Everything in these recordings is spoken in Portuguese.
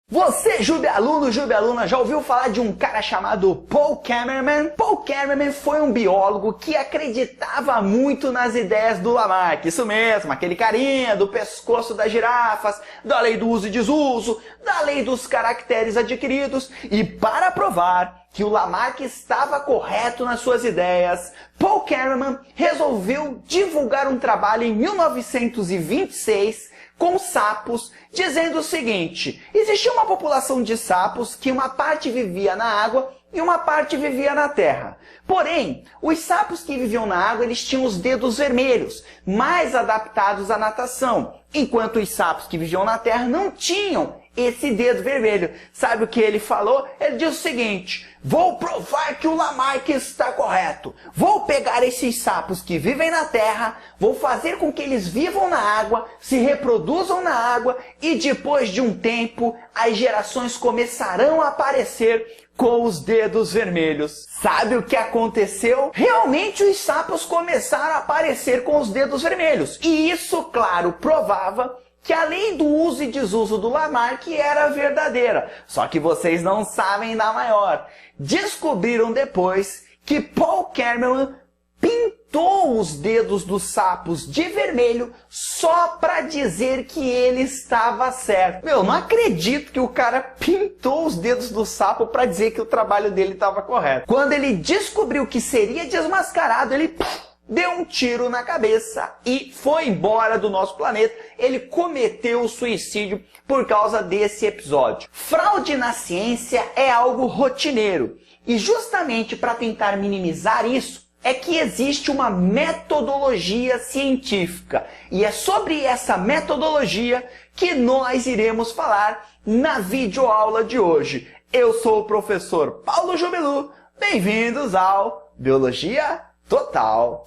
Você, Jube-aluno, Jube-aluna, já ouviu falar de um cara chamado Paul Cameron? Paul Cameron foi um biólogo que acreditava muito nas ideias do Lamarck. Isso mesmo, aquele carinha do pescoço das girafas, da lei do uso e desuso, da lei dos caracteres adquiridos. E para provar que o Lamarck estava correto nas suas ideias, Paul Cameron resolveu divulgar um trabalho em 1926 com sapos, dizendo o seguinte: existia uma população de sapos que uma parte vivia na água e uma parte vivia na terra. Porém, os sapos que viviam na água, eles tinham os dedos vermelhos, mais adaptados à natação, enquanto os sapos que viviam na terra não tinham esse dedo vermelho. Sabe o que ele falou? Ele disse o seguinte: vou provar que o Lamarck está correto. Vou pegar esses sapos que vivem na terra, vou fazer com que eles vivam na água, se reproduzam na água e depois de um tempo as gerações começarão a aparecer com os dedos vermelhos. Sabe o que aconteceu? Realmente os sapos começaram a aparecer com os dedos vermelhos. E isso, claro, provava que a lei do uso e desuso do Lamarck era verdadeira. Só que vocês não sabem da maior. Descobriram depois que Paul Cameron pintou os dedos dos sapos de vermelho só para dizer que ele estava certo. Meu, não acredito que o cara pintou os dedos do sapo para dizer que o trabalho dele estava correto. Quando ele descobriu que seria desmascarado, ele deu um tiro na cabeça e foi embora do nosso planeta. Ele cometeu suicídio por causa desse episódio. Fraude na ciência é algo rotineiro. E justamente para tentar minimizar isso, é que existe uma metodologia científica. E é sobre essa metodologia que nós iremos falar na videoaula de hoje. Eu sou o professor Paulo Jubelu. Bem-vindos ao Biologia Total.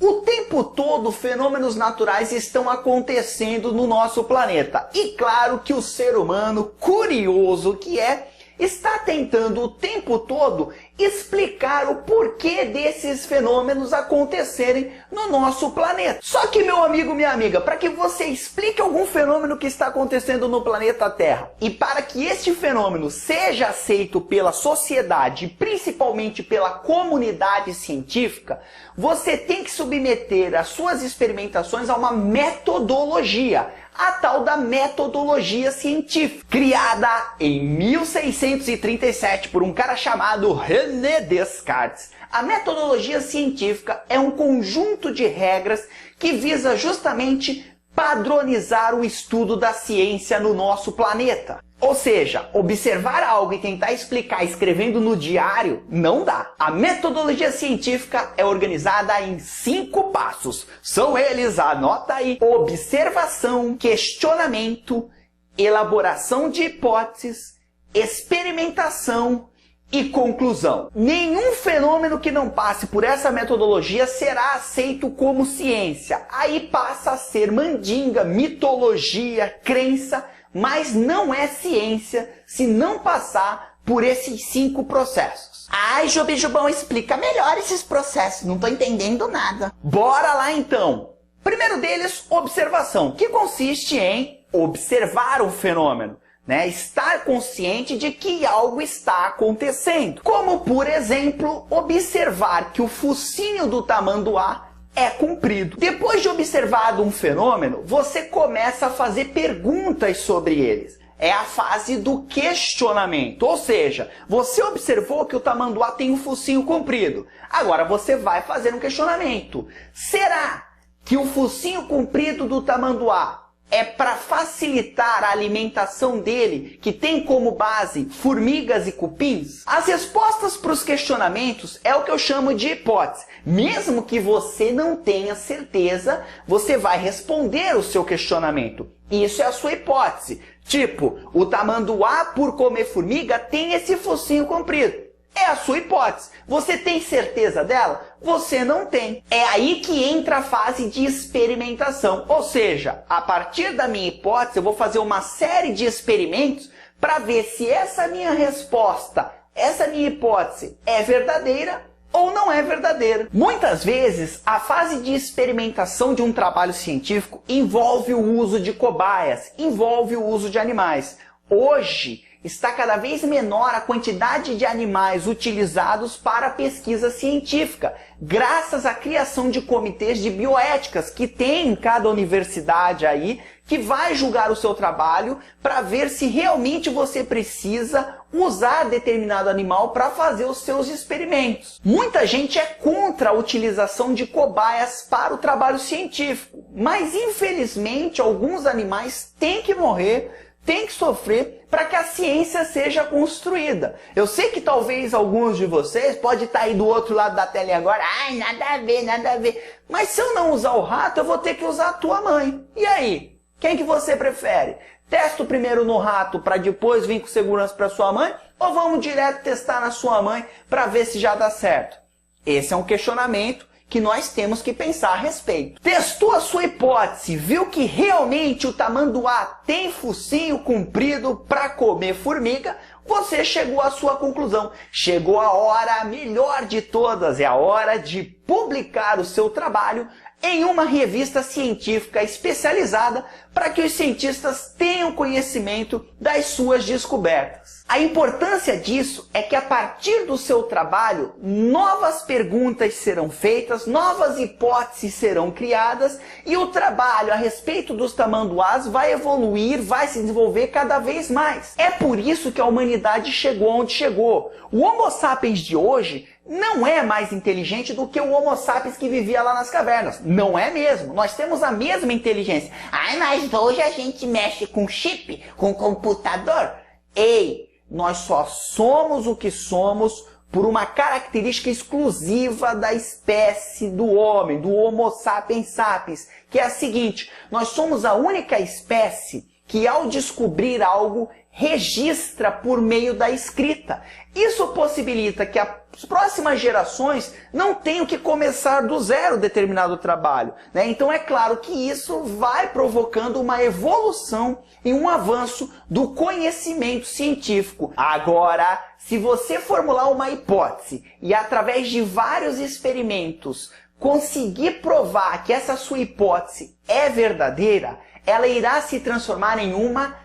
O tempo todo fenômenos naturais estão acontecendo no nosso planeta. E claro que o ser humano, curioso que é, está tentando o tempo todo explicar o porquê desses fenômenos acontecerem no nosso planeta. Só que, meu amigo, minha amiga, para que você explique algum fenômeno que está acontecendo no planeta Terra e para que este fenômeno seja aceito pela sociedade, principalmente pela comunidade científica, você tem que submeter as suas experimentações a uma metodologia, a tal da metodologia científica, criada em 1637 por um cara chamado René Descartes. A metodologia científica é um conjunto de regras que visa justamente padronizar o estudo da ciência no nosso planeta. Ou seja, observar algo e tentar explicar escrevendo no diário não dá. A metodologia científica é organizada em 5 passos. São eles, anota aí: observação, questionamento, elaboração de hipóteses, experimentação e conclusão. Nenhum fenômeno que não passe por essa metodologia será aceito como ciência. Aí passa a ser mandinga, mitologia, crença, mas não é ciência se não passar por esses 5 processos. Ai, Jubão, explica melhor esses processos, não tô entendendo nada. Bora lá então. Primeiro deles, observação, que consiste em observar um fenômeno, né? Estar consciente de que algo está acontecendo. Como, por exemplo, observar que o focinho do tamanduá é comprido. Depois de observado um fenômeno, você começa a fazer perguntas sobre eles. É a fase do questionamento, ou seja, você observou que o tamanduá tem um focinho comprido. Agora você vai fazer um questionamento. Será que o focinho comprido do tamanduá é para facilitar a alimentação dele, que tem como base formigas e cupins? As respostas para os questionamentos é o que eu chamo de hipótese. Mesmo que você não tenha certeza, você vai responder o seu questionamento. Isso é a sua hipótese. Tipo, o tamanduá, por comer formiga, tem esse focinho comprido. É a sua hipótese. Você tem certeza dela? Você não tem. É aí que entra a fase de experimentação. Ou seja, a partir da minha hipótese, eu vou fazer uma série de experimentos para ver se essa minha resposta, essa minha hipótese é verdadeira ou não é verdadeira. Muitas vezes, a fase de experimentação de um trabalho científico envolve o uso de cobaias, envolve o uso de animais. Hoje, está cada vez menor a quantidade de animais utilizados para a pesquisa científica, graças à criação de comitês de bioéticas que tem em cada universidade aí, que vai julgar o seu trabalho para ver se realmente você precisa usar determinado animal para fazer os seus experimentos. Muita gente é contra a utilização de cobaias para o trabalho científico, mas infelizmente alguns animais têm que morrer, tem que sofrer para que a ciência seja construída. Eu sei que talvez alguns de vocês podem estar aí do outro lado da tela agora, ai, nada a ver, nada a ver. Mas se eu não usar o rato, eu vou ter que usar a tua mãe. E aí? Quem que você prefere? Testa primeiro no rato para depois vir com segurança para sua mãe? Ou vamos direto testar na sua mãe para ver se já dá certo? Esse é um questionamento que nós temos que pensar a respeito. Testou a sua hipótese, viu que realmente o tamanduá tem focinho comprido para comer formiga, você chegou à sua conclusão. Chegou a hora melhor de todas, é a hora de publicar o seu trabalho em uma revista científica especializada para que os cientistas tenham conhecimento das suas descobertas. A importância disso é que a partir do seu trabalho, novas perguntas serão feitas, novas hipóteses serão criadas e o trabalho a respeito dos tamanduás vai evoluir, vai se desenvolver cada vez mais. É por isso que a humanidade chegou onde chegou. O Homo sapiens de hoje não é mais inteligente do que o Homo sapiens que vivia lá nas cavernas. Não é mesmo. Nós temos a mesma inteligência. Ai, mas hoje a gente mexe com chip, com computador. Ei, nós só somos o que somos por uma característica exclusiva da espécie do homem, do Homo sapiens sapiens, que é a seguinte: nós somos a única espécie que ao descobrir algo registra por meio da escrita. Isso possibilita que as próximas gerações não tenham que começar do zero determinado trabalho, né? Então é claro que isso vai provocando uma evolução e um avanço do conhecimento científico. Agora, se você formular uma hipótese e através de vários experimentos conseguir provar que essa sua hipótese é verdadeira, ela irá se transformar em uma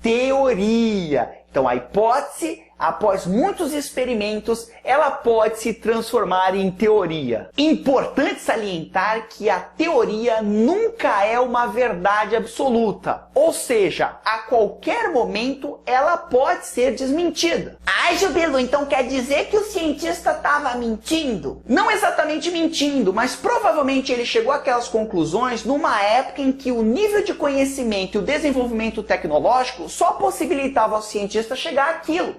teoria. Então a hipótese, após muitos experimentos, ela pode se transformar em teoria. Importante salientar que a teoria nunca é uma verdade absoluta. Ou seja, a qualquer momento ela pode ser desmentida. Ai, Jubilo, então quer dizer que o cientista estava mentindo? Não exatamente mentindo, mas provavelmente ele chegou àquelas conclusões numa época em que o nível de conhecimento e o desenvolvimento tecnológico só possibilitava ao cientista chegar àquilo.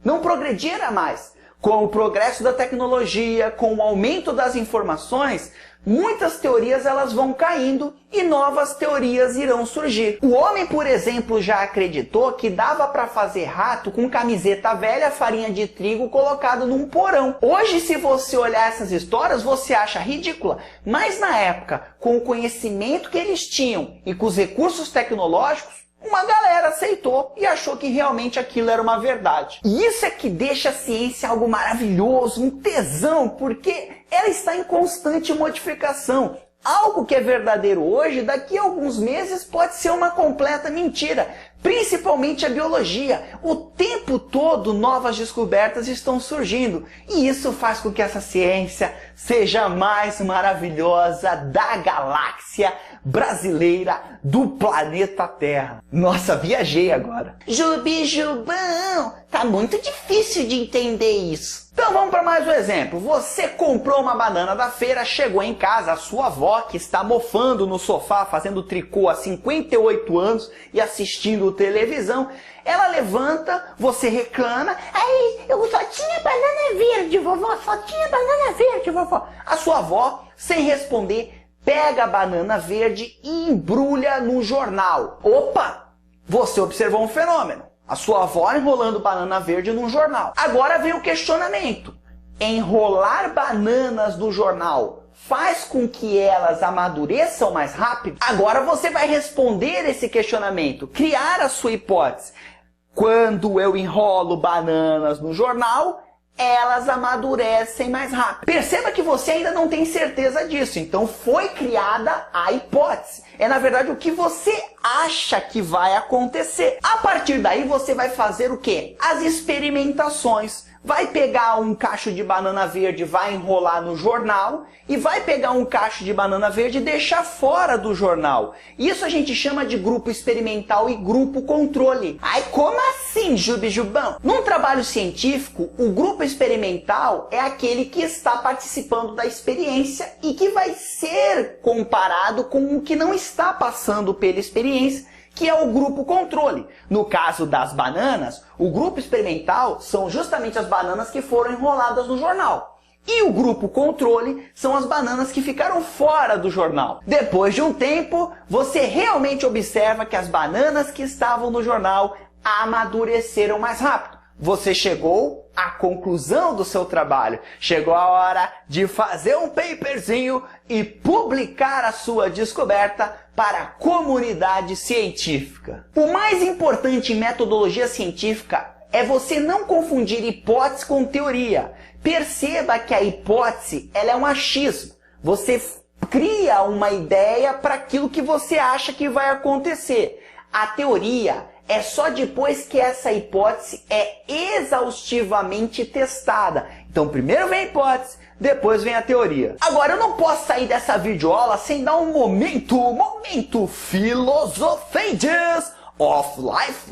Não progredirá mais. Com o progresso da tecnologia, com o aumento das informações, muitas teorias elas vão caindo e novas teorias irão surgir. O homem, por exemplo, já acreditou que dava para fazer rato com camiseta velha, farinha de trigo colocado num porão. Hoje, se você olhar essas histórias, você acha ridícula. Mas na época, com o conhecimento que eles tinham e com os recursos tecnológicos, uma galera aceitou e achou que realmente aquilo era uma verdade. E isso é que deixa a ciência algo maravilhoso, um tesão, porque ela está em constante modificação. Algo que é verdadeiro hoje, daqui a alguns meses pode ser uma completa mentira. Principalmente a biologia. O tempo todo novas descobertas estão surgindo. E isso faz com que essa ciência seja a mais maravilhosa da galáxia brasileira, do planeta Terra. Nossa, viajei agora. Jubão, tá muito difícil de entender isso. Então vamos para mais um exemplo. Você comprou uma banana da feira, chegou em casa, a sua avó, que está mofando no sofá, fazendo tricô há 58 anos e assistindo televisão, ela levanta, você reclama, aí eu só tinha banana verde, vovó, só tinha banana verde, vovó. A sua avó, sem responder, pega a banana verde e embrulha no jornal. Opa! Você observou um fenômeno. A sua avó enrolando banana verde num jornal. Agora vem o questionamento. Enrolar bananas no jornal faz com que elas amadureçam mais rápido? Agora você vai responder esse questionamento, criar a sua hipótese. Quando eu enrolo bananas no jornal, elas amadurecem mais rápido. Perceba que você ainda não tem certeza disso, então foi criada a hipótese. É na verdade o que você acha que vai acontecer. A partir daí você vai fazer o quê? As experimentações. Vai pegar um cacho de banana verde, vai enrolar no jornal e vai pegar um cacho de banana verde e deixar fora do jornal. Isso a gente chama de grupo experimental e grupo controle. Ai, como assim, Jubijubão? Num trabalho científico, o grupo experimental é aquele que está participando da experiência e que vai ser comparado com o que não está passando pela experiência, que é o grupo controle. No caso das bananas, o grupo experimental são justamente as bananas que foram enroladas no jornal. E o grupo controle são as bananas que ficaram fora do jornal. Depois de um tempo, você realmente observa que as bananas que estavam no jornal amadureceram mais rápido. Você chegou à conclusão do seu trabalho. Chegou a hora de fazer um paperzinho e publicar a sua descoberta para a comunidade científica. O mais importante em metodologia científica é você não confundir hipótese com teoria. Perceba que a hipótese ela é um achismo. Você cria uma ideia para aquilo que você acha que vai acontecer. A teoria é só depois que essa hipótese é exaustivamente testada. Então primeiro vem a hipótese, depois vem a teoria. Agora eu não posso sair dessa videoaula sem dar um momento Philosophages of Life.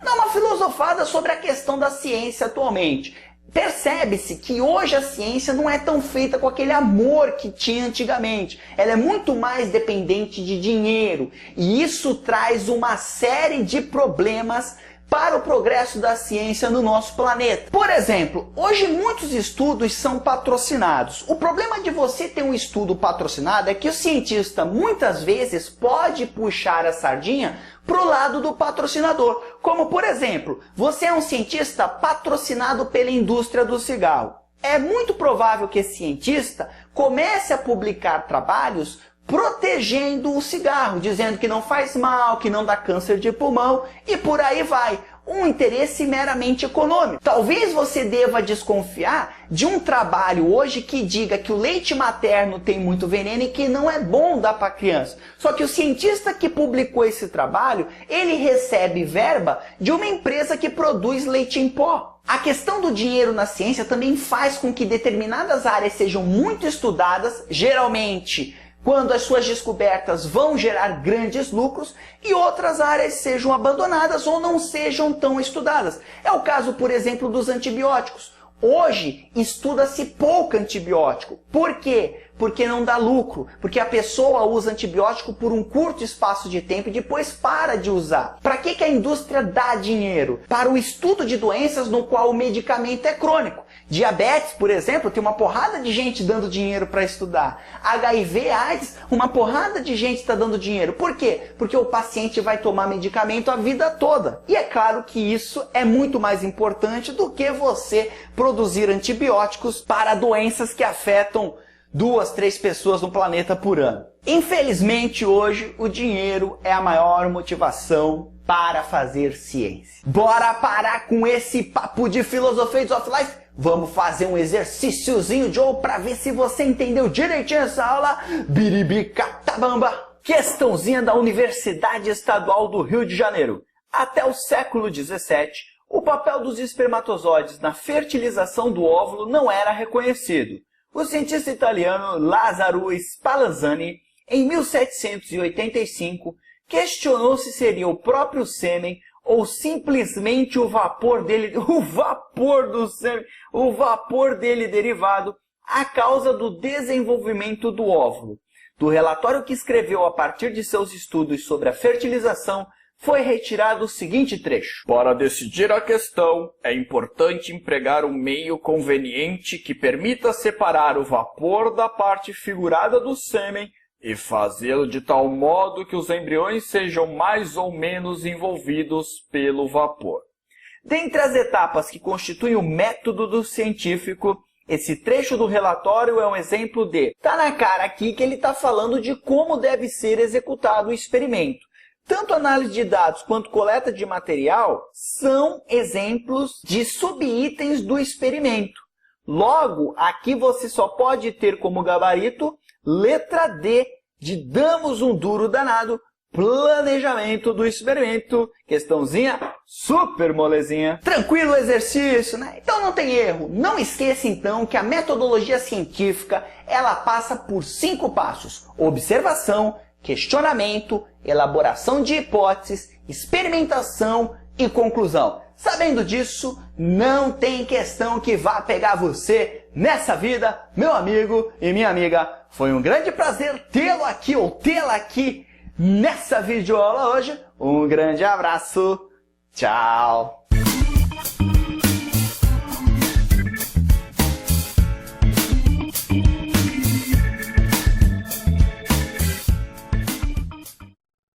Dar uma filosofada sobre a questão da ciência atualmente. Percebe-se que hoje a ciência não é tão feita com aquele amor que tinha antigamente. Ela é muito mais dependente de dinheiro. E isso traz uma série de problemas para o progresso da ciência no nosso planeta. Por exemplo, hoje muitos estudos são patrocinados. O problema de você ter um estudo patrocinado é que o cientista muitas vezes pode puxar a sardinha para o lado do patrocinador. Como, por exemplo, você é um cientista patrocinado pela indústria do cigarro. É muito provável que esse cientista comece a publicar trabalhos protegendo o cigarro, dizendo que não faz mal, que não dá câncer de pulmão e por aí vai. Um interesse meramente econômico. Talvez você deva desconfiar de um trabalho hoje que diga que o leite materno tem muito veneno e que não é bom dar para a criança. Só que o cientista que publicou esse trabalho, ele recebe verba de uma empresa que produz leite em pó. A questão do dinheiro na ciência também faz com que determinadas áreas sejam muito estudadas, geralmente quando as suas descobertas vão gerar grandes lucros, e outras áreas sejam abandonadas ou não sejam tão estudadas. É o caso, por exemplo, dos antibióticos. Hoje estuda-se pouco antibiótico. Por quê? Porque não dá lucro. Porque a pessoa usa antibiótico por um curto espaço de tempo e depois para de usar. Para que a indústria dá dinheiro? Para o estudo de doenças no qual o medicamento é crônico. Diabetes, por exemplo, tem uma porrada de gente dando dinheiro para estudar. HIV, AIDS, uma porrada de gente está dando dinheiro. Por quê? Porque o paciente vai tomar medicamento a vida toda. E é claro que isso é muito mais importante do que você produzir antibióticos para doenças que afetam 2, 3 pessoas no planeta por ano. Infelizmente, hoje, o dinheiro é a maior motivação para fazer ciência. Bora parar com esse papo de Philosophies of Life? Vamos fazer um exercíciozinho, Joe, para ver se você entendeu direitinho essa aula. Biribicatabamba! Questãozinha da Universidade Estadual do Rio de Janeiro. Até o século XVII, o papel dos espermatozoides na fertilização do óvulo não era reconhecido. O cientista italiano Lazzaro Spallanzani, em 1785, questionou se seria o próprio sêmen ou simplesmente o vapor dele derivado a causa do desenvolvimento do óvulo. Do relatório que escreveu a partir de seus estudos sobre a fertilização, foi retirado o seguinte trecho. Para decidir a questão, é importante empregar um meio conveniente que permita separar o vapor da parte figurada do sêmen e fazê-lo de tal modo que os embriões sejam mais ou menos envolvidos pelo vapor. Dentre as etapas que constituem o método do científico, esse trecho do relatório é um exemplo de... Tá na cara aqui que ele está falando de como deve ser executado o experimento. Tanto análise de dados quanto coleta de material são exemplos de subitens do experimento. Logo, aqui você só pode ter como gabarito letra D de damos um duro danado, planejamento do experimento, questãozinha super molezinha. Tranquilo o exercício, né? Então não tem erro. Não esqueça então que a metodologia científica, ela passa por 5 passos: observação, questionamento, elaboração de hipóteses, experimentação e conclusão. Sabendo disso, não tem questão que vá pegar você nessa vida, meu amigo e minha amiga. Foi um grande prazer tê-lo aqui ou tê-la aqui nessa videoaula hoje. Um grande abraço. Tchau.